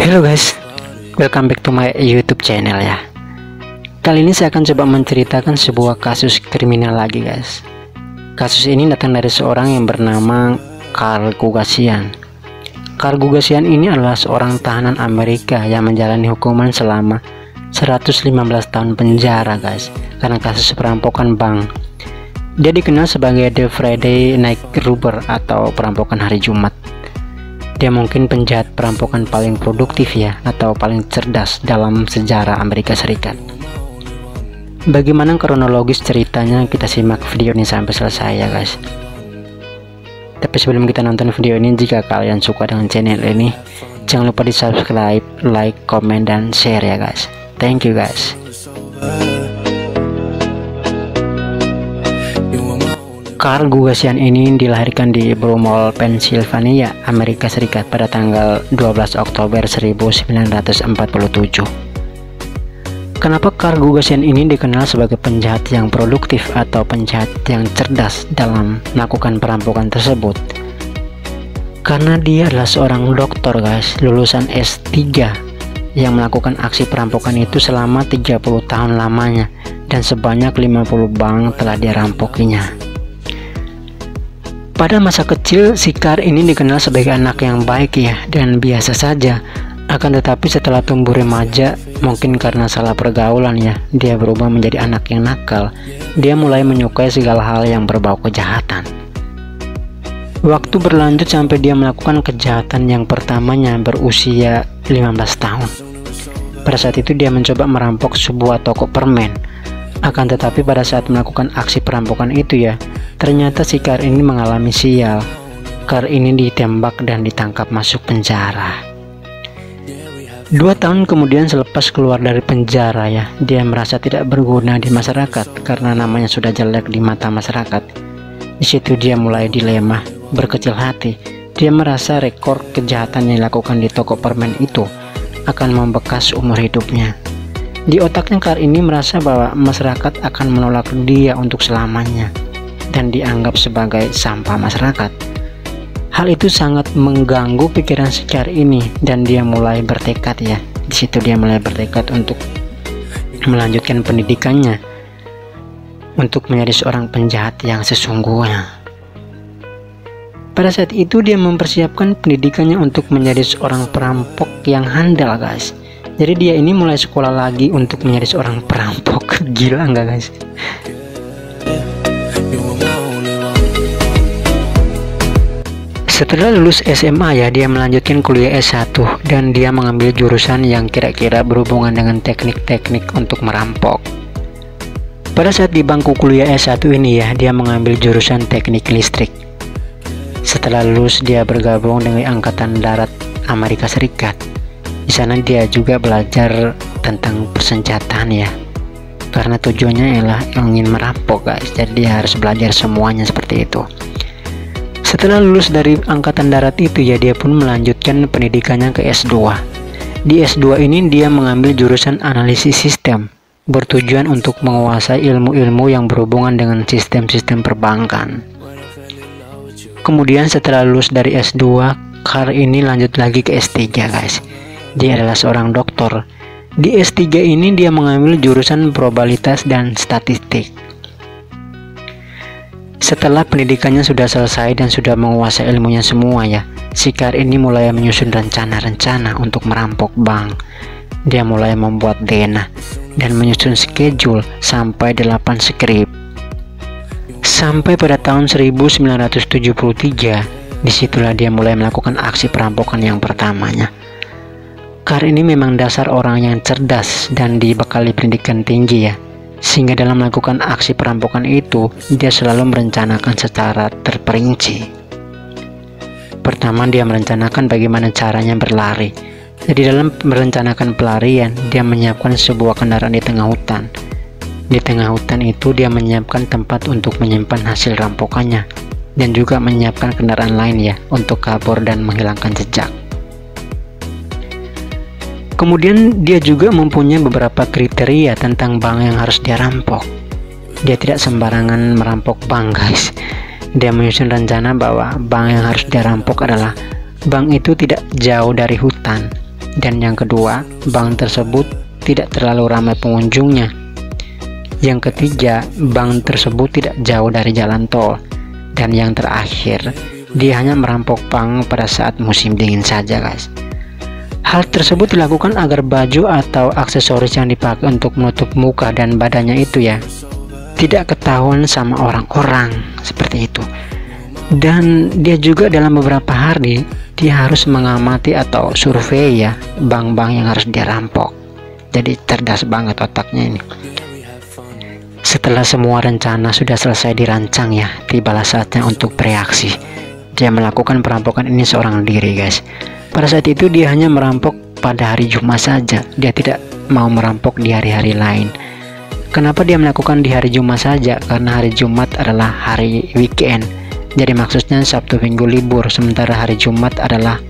Hello guys, welcome back to my YouTube channel ya. Kali ini saya akan coba menceritakan sebuah kasus kriminal lagi guys. Kasus ini datang dari seorang yang bernama Carl Gugasian. Carl Gugasian ini adalah seorang tahanan Amerika yang menjalani hukuman selama 115 tahun penjara guys, karena kasus perampokan bank. Dia dikenal sebagai The Friday Night Robber atau perampokan hari Jumat. Dia mungkin penjahat perampokan paling produktif ya, atau paling cerdas dalam sejarah Amerika Serikat. Bagaimana kronologis ceritanya, kita simak video ini sampai selesai ya guys. Tapi sebelum kita nonton video ini, jika kalian suka dengan channel ini, jangan lupa di subscribe, like, komen, dan share ya guys. Thank you guys. Carl Gugasian ini dilahirkan di Broomall, Pennsylvania, Amerika Serikat pada tanggal 12 Oktober 1947. Kenapa Carl Gugasian ini dikenal sebagai penjahat yang produktif atau penjahat yang cerdas dalam melakukan perampokan tersebut? Karena dia adalah seorang dokter guys, lulusan S3 yang melakukan aksi perampokan itu selama 30 tahun lamanya, dan sebanyak 50 bank telah dirampokinya. Pada masa kecil, si Carl ini dikenal sebagai anak yang baik ya, dan biasa saja. Akan tetapi setelah tumbuh remaja, mungkin karena salah pergaulan ya, dia berubah menjadi anak yang nakal. Dia mulai menyukai segala hal yang berbau kejahatan. Waktu berlanjut sampai dia melakukan kejahatan yang pertamanya berusia 15 tahun. Pada saat itu dia mencoba merampok sebuah toko permen. Akan tetapi pada saat melakukan aksi perampokan itu ya, ternyata si Carl ini mengalami sial. Carl ini ditembak dan ditangkap masuk penjara. 2 tahun kemudian selepas keluar dari penjara ya, dia merasa tidak berguna di masyarakat karena namanya sudah jelek di mata masyarakat. Di situ dia mulai dilema, berkecil hati. Dia merasa rekor kejahatan yang dilakukan di toko permen itu akan membekas umur hidupnya. Di otaknya Carl ini merasa bahwa masyarakat akan menolak dia untuk selamanya dan dianggap sebagai sampah masyarakat. Hal itu sangat mengganggu pikiran si Carl ini, dan dia mulai bertekad ya. Di situ dia mulai bertekad untuk melanjutkan pendidikannya untuk menjadi seorang penjahat yang sesungguhnya. Pada saat itu dia mempersiapkan pendidikannya untuk menjadi seorang perampok yang handal guys. Jadi dia ini mulai sekolah lagi untuk menjadi seorang perampok. Gila enggak guys? Setelah lulus SMA ya, dia melanjutkan kuliah S1 dan dia mengambil jurusan yang kira-kira berhubungan dengan teknik-teknik untuk merampok. Pada saat di bangku kuliah S1 ini ya, dia mengambil jurusan teknik listrik. Setelah lulus dia bergabung dengan Angkatan Darat Amerika Serikat. Di sana dia juga belajar tentang persenjataan ya, karena tujuannya ialah ingin merampok guys. Jadi dia harus belajar semuanya seperti itu. Setelah lulus dari Angkatan Darat itu ya, dia pun melanjutkan pendidikannya ke S2. Di S2 ini dia mengambil jurusan analisis sistem, bertujuan untuk menguasai ilmu-ilmu yang berhubungan dengan sistem-sistem perbankan. Kemudian setelah lulus dari S2, Carl ini lanjut lagi ke S3 guys. Dia adalah seorang dokter. Di S3 ini dia mengambil jurusan probabilitas dan statistik. Setelah pendidikannya sudah selesai dan sudah menguasai ilmunya semua ya, si Carl ini mulai menyusun rencana-rencana untuk merampok bank. Dia mulai membuat denah dan menyusun schedule sampai 8 skrip. Sampai pada tahun 1973, disitulah dia mulai melakukan aksi perampokan yang pertamanya. Carl ini memang dasar orang yang cerdas dan dibekali pendidikan tinggi ya, sehingga dalam melakukan aksi perampokan itu dia selalu merencanakan secara terperinci. Pertama, dia merencanakan bagaimana caranya berlari. Jadi dalam merencanakan pelarian, dia menyiapkan sebuah kendaraan di tengah hutan. Di tengah hutan itu dia menyiapkan tempat untuk menyimpan hasil rampokannya, dan juga menyiapkan kendaraan lain ya untuk kabur dan menghilangkan jejak. Kemudian dia juga mempunyai beberapa kriteria tentang bank yang harus dia rampok. Dia tidak sembarangan merampok bank guys. Dia menyusun rencana bahwa bank yang harus dia rampok adalah bank itu tidak jauh dari hutan, Dan yang kedua, bank tersebut tidak terlalu ramai pengunjungnya. Yang ketiga, bank tersebut tidak jauh dari jalan tol. Dan yang terakhir, dia hanya merampok bank pada saat musim dingin saja, guys. Hal tersebut dilakukan agar baju atau aksesoris yang dipakai untuk menutup muka dan badannya itu ya tidak ketahuan sama orang-orang, seperti itu. Dan dia juga dalam beberapa hari dia harus mengamati atau survei ya bank-bank yang harus dia rampok. Jadi cerdas banget otaknya ini. Setelah semua rencana sudah selesai dirancang ya, tibalah saatnya untuk bereaksi. Dia melakukan perampokan ini seorang diri, guys. Pada saat itu dia hanya merampok pada hari Jumat saja. Dia tidak mau merampok di hari-hari lain. Kenapa dia melakukan di hari Jumat saja? Karena hari Jumat adalah hari weekend. Jadi maksudnya Sabtu Minggu libur, sementara hari Jumat adalah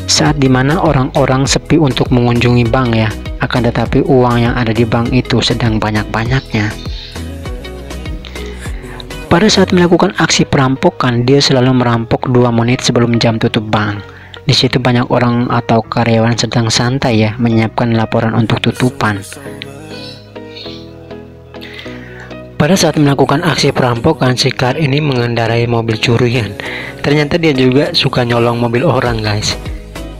saat dimana orang-orang sepi untuk mengunjungi bank ya. Akan tetapi uang yang ada di bank itu sedang banyak-banyaknya. Pada saat melakukan aksi perampokan, dia selalu merampok 2 menit sebelum jam tutup bank. Di situ banyak orang atau karyawan sedang santai ya, menyiapkan laporan untuk tutupan. Pada saat melakukan aksi perampokan, si Kar ini mengendarai mobil curian. Ternyata dia juga suka nyolong mobil orang, guys,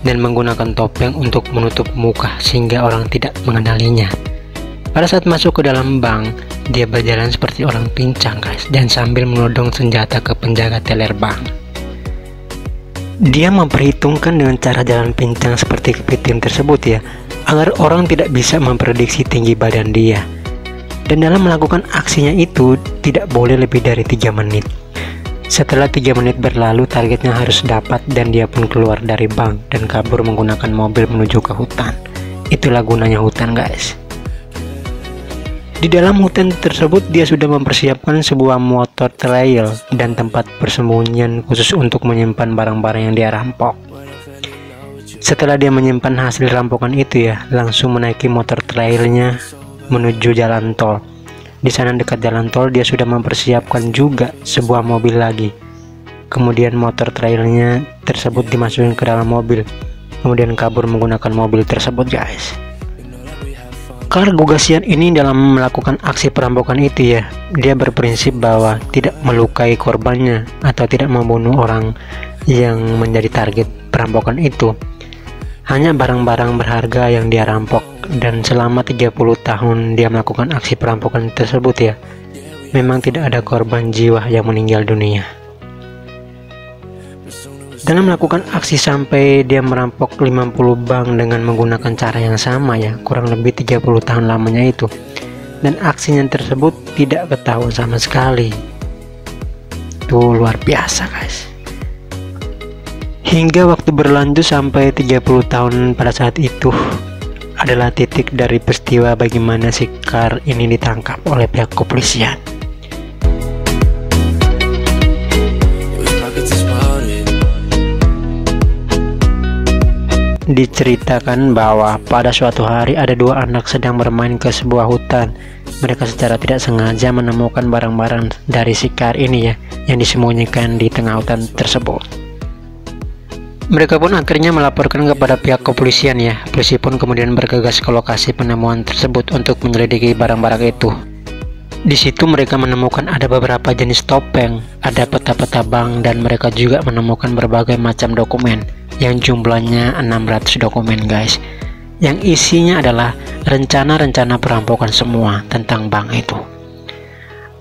dan menggunakan topeng untuk menutup muka sehingga orang tidak mengenalinya. Pada saat masuk ke dalam bank, dia berjalan seperti orang pincang, guys, dan sambil menodong senjata ke penjaga teller bank. Dia memperhitungkan dengan cara jalan pincang seperti kepiting tersebut ya, agar orang tidak bisa memprediksi tinggi badan dia. Dan dalam melakukan aksinya itu tidak boleh lebih dari 3 menit. Setelah 3 menit berlalu, targetnya harus dapat dan dia pun keluar dari bank dan kabur menggunakan mobil menuju ke hutan. Itulah gunanya hutan, guys. Di dalam hutan tersebut dia sudah mempersiapkan sebuah motor trail dan tempat persembunyian khusus untuk menyimpan barang-barang yang dia rampok. Setelah dia menyimpan hasil rampokan itu ya, langsung menaiki motor trailnya menuju jalan tol. Di sana dekat jalan tol dia sudah mempersiapkan juga sebuah mobil lagi. Kemudian motor trailnya tersebut dimasukkan ke dalam mobil, kemudian kabur menggunakan mobil tersebut, guys. Kar Gugasian ini dalam melakukan aksi perampokan itu ya, dia berprinsip bahwa tidak melukai korbannya atau tidak membunuh orang yang menjadi target perampokan itu. Hanya barang-barang berharga yang dia rampok, dan selama 30 tahun dia melakukan aksi perampokan tersebut ya, memang tidak ada korban jiwa yang meninggal dunia. Dalam melakukan aksi sampai dia merampok 50 bank dengan menggunakan cara yang sama ya, kurang lebih 30 tahun lamanya itu. Dan aksinya tersebut tidak ketahuan sama sekali. Itu luar biasa, guys. Hingga waktu berlanjut sampai 30 tahun pada saat itu adalah titik dari peristiwa bagaimana si Kar ini ditangkap oleh pihak kepolisian. Diceritakan bahwa pada suatu hari ada 2 anak sedang bermain ke sebuah hutan. Mereka secara tidak sengaja menemukan barang-barang dari si Kar ini ya, yang disembunyikan di tengah hutan tersebut. Mereka pun akhirnya melaporkan kepada pihak kepolisian ya. Polisi pun kemudian bergegas ke lokasi penemuan tersebut untuk menyelidiki barang-barang itu. Di situ mereka menemukan ada beberapa jenis topeng, ada peta-peta bank, dan mereka juga menemukan berbagai macam dokumen yang jumlahnya 600 dokumen, guys, yang isinya adalah rencana-rencana perampokan semua tentang bank itu.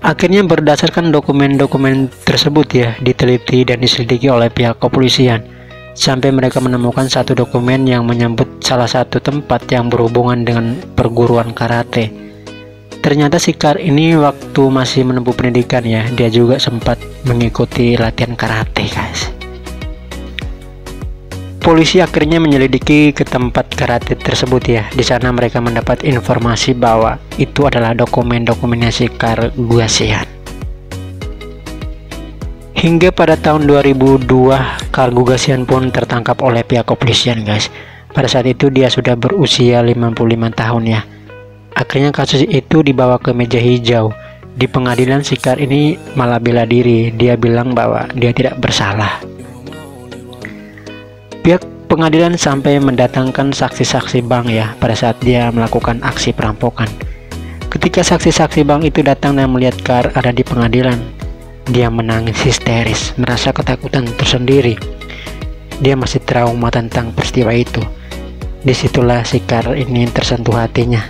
Akhirnya berdasarkan dokumen-dokumen tersebut ya, diteliti dan diselidiki oleh pihak kepolisian sampai mereka menemukan satu dokumen yang menyebut salah satu tempat yang berhubungan dengan perguruan karate. Ternyata si Kar ini waktu masih menempuh pendidikan ya, dia juga sempat mengikuti latihan karate, guys. Polisi akhirnya menyelidiki ke tempat karate tersebut ya. Di sana mereka mendapat informasi bahwa itu adalah dokumen-dokumennya si Kar Gugasian. Hingga pada tahun 2002, Kar Gugasian pun tertangkap oleh pihak kepolisian, guys. Pada saat itu dia sudah berusia 55 tahun ya. Akhirnya kasus itu dibawa ke meja hijau. Di pengadilan si Kar ini malah bela diri. Dia bilang bahwa dia tidak bersalah. Pihak Pengadilan sampai mendatangkan saksi-saksi bank ya pada saat dia melakukan aksi perampokan. Ketika saksi-saksi bank itu datang dan melihat Carr ada di pengadilan, dia menangis histeris, merasa ketakutan tersendiri. Dia masih trauma tentang peristiwa itu. Disitulah si Carr ini tersentuh hatinya.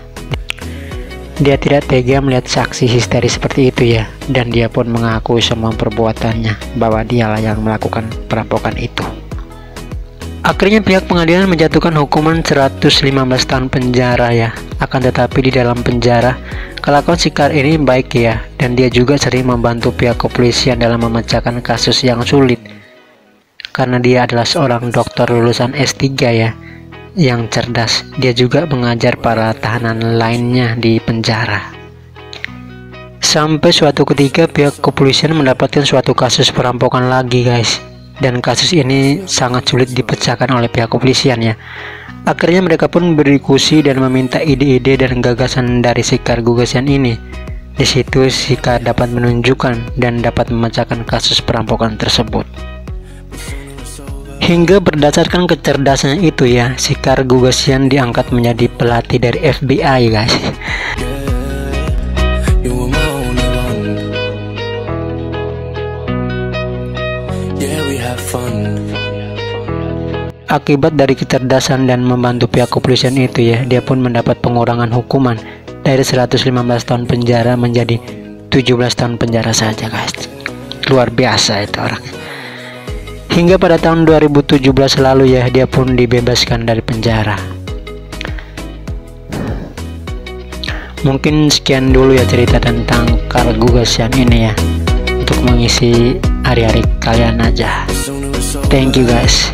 Dia tidak tega melihat saksi histeris seperti itu ya, dan dia pun mengakui semua perbuatannya bahwa dialah yang melakukan perampokan itu. Akhirnya pihak pengadilan menjatuhkan hukuman 115 tahun penjara ya. Akan tetapi di dalam penjara, kelakuan si Carr ini baik ya, dan dia juga sering membantu pihak kepolisian dalam memecahkan kasus yang sulit. Karena dia adalah seorang dokter lulusan S3 ya, yang cerdas. Dia juga mengajar para tahanan lainnya di penjara. Sampai suatu ketika pihak kepolisian mendapatkan suatu kasus perampokan lagi guys. Dan kasus ini sangat sulit dipecahkan oleh pihak kepolisian ya. Akhirnya mereka pun berdiskusi dan meminta ide-ide dan gagasan dari si Carr Gugasian ini. Di situ si Carr dapat menunjukkan dan dapat memecahkan kasus perampokan tersebut. Hingga berdasarkan kecerdasannya itu ya, si Carr Gugasian diangkat menjadi pelatih dari FBI guys. Akibat dari kecerdasan dan membantu pihak kepolisian itu ya, dia pun mendapat pengurangan hukuman dari 115 tahun penjara menjadi 17 tahun penjara saja guys. Luar biasa itu orangnya. Hingga pada tahun 2017 lalu ya, dia pun dibebaskan dari penjara. Mungkin sekian dulu ya cerita tentang Carr Gugasian ini ya, untuk mengisi hari-hari kalian aja. Thank you guys.